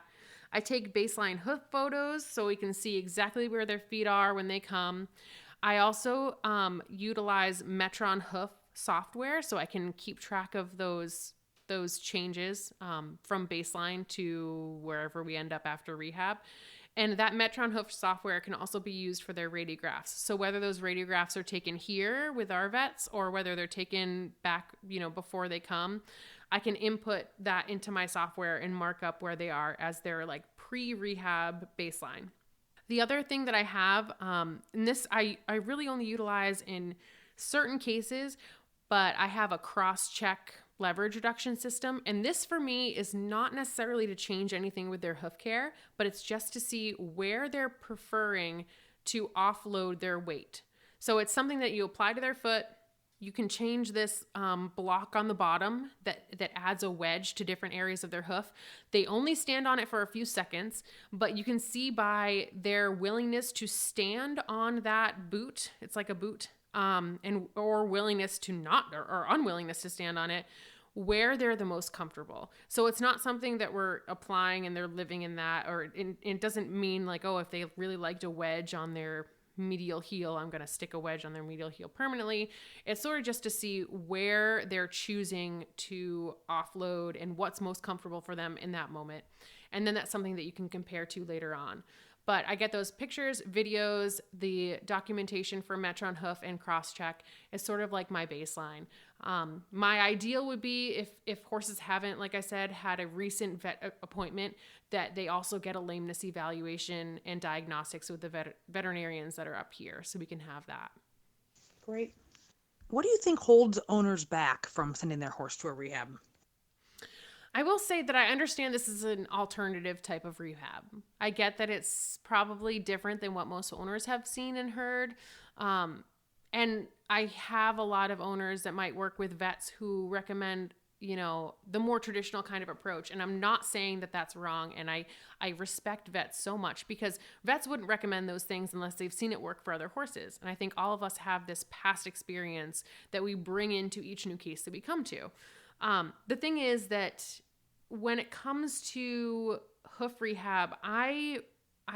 Speaker 1: I take baseline hoof photos so we can see exactly where their feet are when they come. I also utilize Metron Hoof software so I can keep track of those changes from baseline to wherever we end up after rehab. And that Metron Hoof software can also be used for their radiographs. So whether those radiographs are taken here with our vets or whether they're taken back, before they come, I can input that into my software and mark up where they are as their like pre-rehab baseline. The other thing that I have, and this I really only utilize in certain cases, but I have a cross-check leverage reduction system. And this for me is not necessarily to change anything with their hoof care, but it's just to see where they're preferring to offload their weight. So it's something that you apply to their foot. You can change this block on the bottom that adds a wedge to different areas of their hoof. They only stand on it for a few seconds, but you can see by their willingness to stand on that boot, it's like a boot, or willingness to not, or unwillingness to stand on it, where they're the most comfortable. So it's not something that we're applying and they're living in that, or it doesn't mean like, oh, if they really liked a wedge on their medial heel, I'm going to stick a wedge on their medial heel permanently. It's sort of just to see where they're choosing to offload and what's most comfortable for them in that moment. And then that's something that you can compare to later on. But I get those pictures, videos, the documentation for Metron Hoof and cross-check is sort of like my baseline. My ideal would be if horses haven't, like I said, had a recent vet appointment, that they also get a lameness evaluation and diagnostics with the veterinarians that are up here so we can have that.
Speaker 3: Great. What do you think holds owners back from sending their horse to a rehab?
Speaker 1: I will say that I understand this is an alternative type of rehab. I get that it's probably different than what most owners have seen and heard. And I have a lot of owners that might work with vets who recommend, the more traditional kind of approach. And I'm not saying that that's wrong. And I respect vets so much because vets wouldn't recommend those things unless they've seen it work for other horses. And I think all of us have this past experience that we bring into each new case that we come to. The thing is that when it comes to hoof rehab, I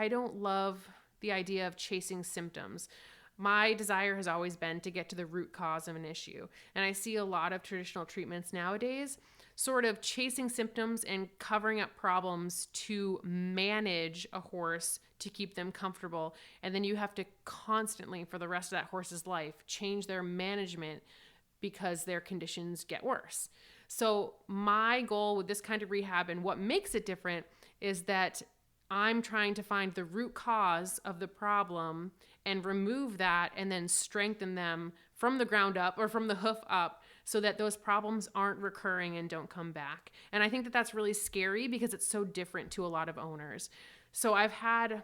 Speaker 1: don't love the idea of chasing symptoms. My desire has always been to get to the root cause of an issue. And I see a lot of traditional treatments nowadays sort of chasing symptoms and covering up problems to manage a horse to keep them comfortable. And then you have to constantly, for the rest of that horse's life, change their management because their conditions get worse. So my goal with this kind of rehab and what makes it different is that I'm trying to find the root cause of the problem and remove that and then strengthen them from the ground up or from the hoof up so that those problems aren't recurring and don't come back. And I think that that's really scary because it's so different to a lot of owners. So I've had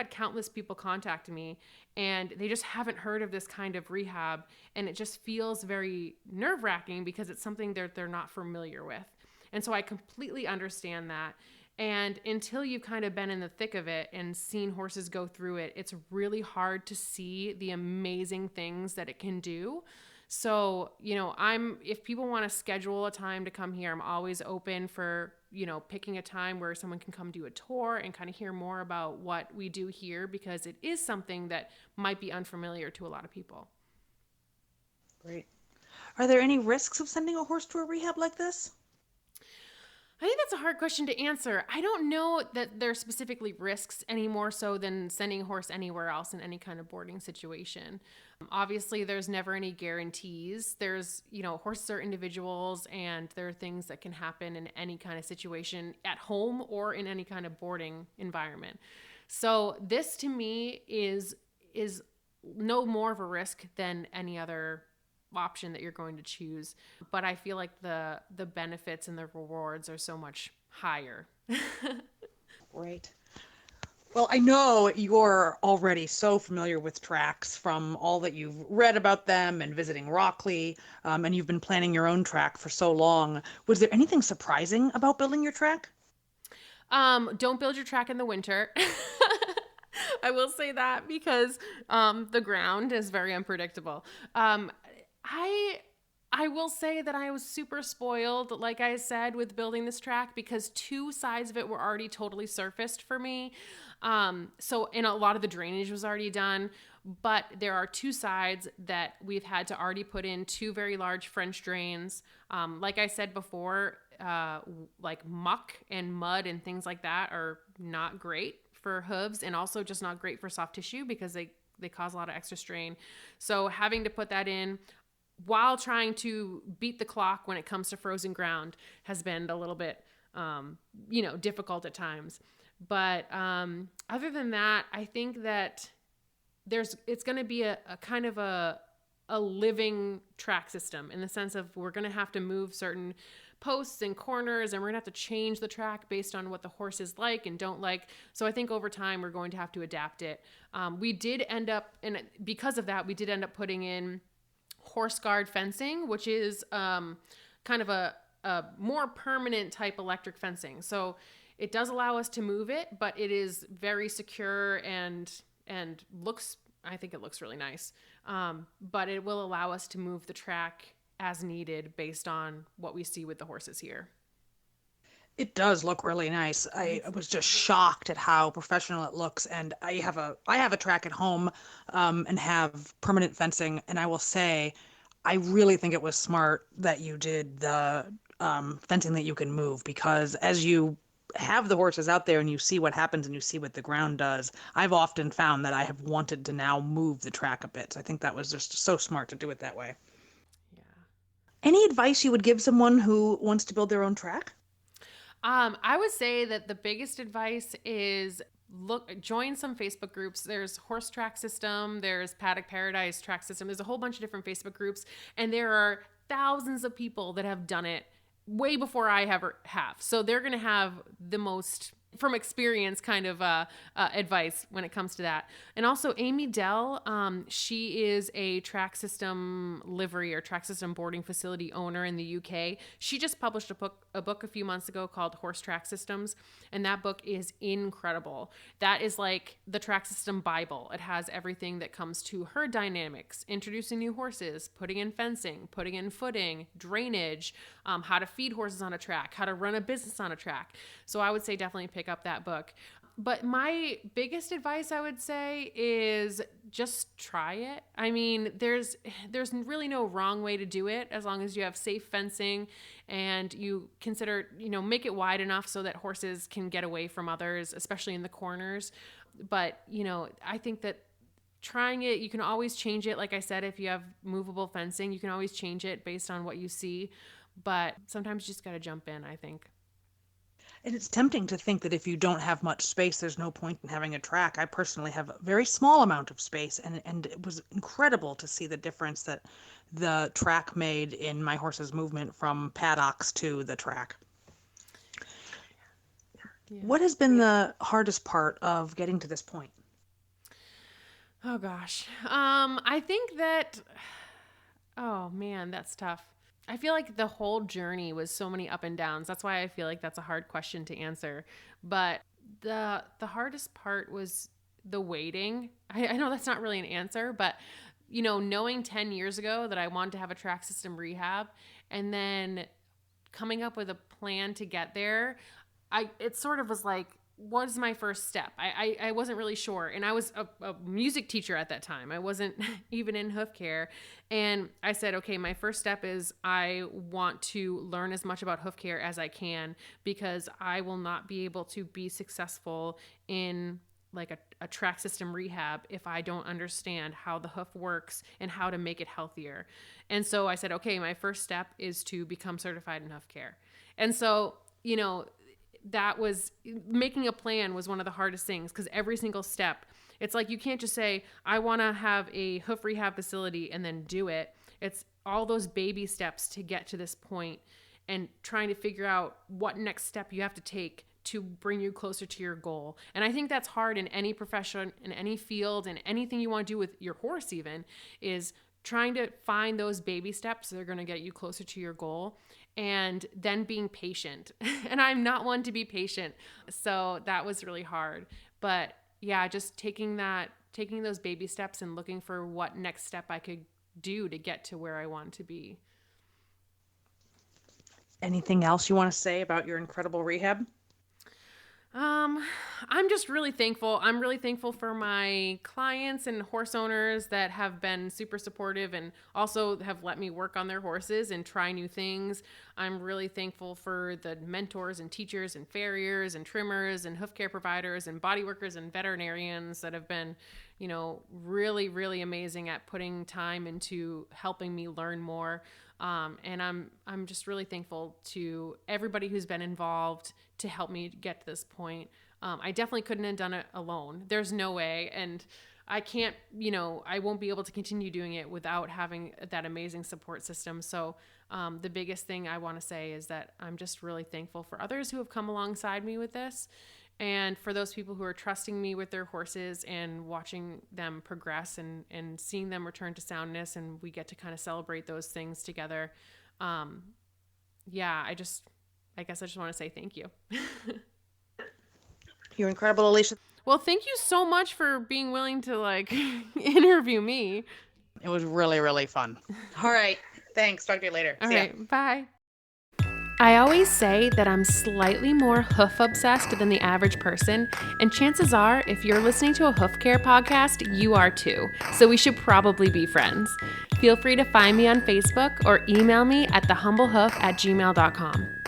Speaker 1: countless people contact me and they just haven't heard of this kind of rehab. And it just feels very nerve-wracking because it's something they're not familiar with. And so I completely understand that. And until you've kind of been in the thick of it and seen horses go through it, it's really hard to see the amazing things that it can do. So, if people want to schedule a time to come here, I'm always open for, picking a time where someone can come do a tour and kind of hear more about what we do here because it is something that might be unfamiliar to a lot of people.
Speaker 3: Great. Are there any risks of sending a horse to a rehab like this?
Speaker 1: I think that's a hard question to answer. I don't know that there's specifically risks any more so than sending a horse anywhere else in any kind of boarding situation. Obviously, there's never any guarantees. There's, horses are individuals and there are things that can happen in any kind of situation at home or in any kind of boarding environment. So this to me is no more of a risk than any other option that you're going to choose. But I feel like the benefits and the rewards are so much higher.
Speaker 3: Right. Well, I know you're already so familiar with tracks from all that you've read about them and visiting Rockley, and you've been planning your own track for so long. Was there anything surprising about building your track?
Speaker 1: Don't build your track in the winter. I will say that because the ground is very unpredictable. I will say that I was super spoiled, like I said, with building this track because two sides of it were already totally surfaced for me. And a lot of the drainage was already done, but there are two sides that we've had to already put in two very large French drains. Like I said before, like muck and mud and things like that are not great for hooves and also just not great for soft tissue because they cause a lot of extra strain. So having to put that in while trying to beat the clock when it comes to frozen ground has been a little bit, difficult at times. But other than that, I think that it's going to be a kind of a living track system in the sense of we're going to have to move certain posts and corners and we're going to have to change the track based on what the horses like and don't like. So I think over time we're going to have to adapt it. We did end up, and because of that, we did end up putting in horse guard fencing, which is kind of a more permanent type electric fencing. So it does allow us to move it, but it is very secure and I think it looks really nice. But it will allow us to move the track as needed based on what we see with the horses here.
Speaker 3: It does look really nice. I was just shocked at how professional it looks, and I have a track at home, and have permanent fencing. And I will say, I really think it was smart that you did the fencing that you can move because as you have the horses out there and you see what happens and you see what the ground does, I've often found that I have wanted to now move the track a bit. So I think that was just so smart to do it that way.
Speaker 1: Yeah.
Speaker 3: Any advice you would give someone who wants to build their own track?
Speaker 1: I would say that the biggest advice is join some Facebook groups. There's Horse Track System, there's Paddock Paradise Track System. There's a whole bunch of different Facebook groups, and there are thousands of people that have done it way before I ever have. So they're going to have the most from experience kind of advice when it comes to that. And also Amy Dell, she is a track system livery or track system boarding facility owner in the UK. She just published a book a few months ago called Horse Track Systems, and that book is incredible. That is like the track system Bible. It has everything that comes to herd dynamics, introducing new horses, putting in fencing, putting in footing, drainage, how to feed horses on a track, how to run a business on a track. So I would say definitely pick up that book. But my biggest advice, I would say, is just try it. I mean, there's really no wrong way to do it as long as you have safe fencing and you consider, make it wide enough so that horses can get away from others, especially in the corners. But, I think that trying it, you can always change it. Like I said, if you have movable fencing, you can always change it based on what you see. But sometimes you just got to jump in, I think.
Speaker 3: And it's tempting to think that if you don't have much space, there's no point in having a track. I personally have a very small amount of space, and it was incredible to see the difference that the track made in my horse's movement from paddocks to the track. Yeah. What has been the hardest part of getting to this point?
Speaker 1: Oh, gosh. I think that, oh, man, that's tough. I feel like the whole journey was so many up and downs. That's why I feel like that's a hard question to answer. But the hardest part was the waiting. I know that's not really an answer, but knowing 10 years ago that I wanted to have a track system rehab and then coming up with a plan to get there, it sort of was like, what is my first step? I wasn't really sure. And I was a music teacher at that time. I wasn't even in hoof care. And I said, okay, my first step is I want to learn as much about hoof care as I can because I will not be able to be successful in like a track system rehab if I don't understand how the hoof works and how to make it healthier. And so I said, okay, my first step is to become certified in hoof care. And so, that was making a plan was one of the hardest things because every single step, it's like you can't just say, I want to have a hoof rehab facility and then do it. It's all those baby steps to get to this point and trying to figure out what next step you have to take to bring you closer to your goal. And I think that's hard in any profession, in any field, and anything you want to do with your horse even, is trying to find those baby steps that are going to get you closer to your goal, and then being patient. And I'm not one to be patient. So that was really hard. But yeah, just taking those baby steps and looking for what next step I could do to get to where I want to be.
Speaker 3: Anything else you want to say about your incredible rehab?
Speaker 1: I'm just really thankful. I'm really thankful for my clients and horse owners that have been super supportive and also have let me work on their horses and try new things. I'm really thankful for the mentors and teachers and farriers and trimmers and hoof care providers and body workers and veterinarians that have been, really, really amazing at putting time into helping me learn more. And I'm just really thankful to everybody who's been involved to help me get to this point. I definitely couldn't have done it alone. There's no way. And I can't, I won't be able to continue doing it without having that amazing support system. So the biggest thing I want to say is that I'm just really thankful for others who have come alongside me with this. And for those people who are trusting me with their horses and watching them progress and seeing them return to soundness, and we get to kind of celebrate those things together. I guess I just want to say thank you.
Speaker 3: You're incredible, Alicia.
Speaker 1: Well, thank you so much for being willing to interview me.
Speaker 2: It was really, really fun.
Speaker 3: All right. Thanks. Talk to you later.
Speaker 1: All right. Bye. I always say that I'm slightly more hoof obsessed than the average person, and chances are, if you're listening to a hoof care podcast, you are too. So we should probably be friends. Feel free to find me on Facebook or email me at thehumblehoof@gmail.com.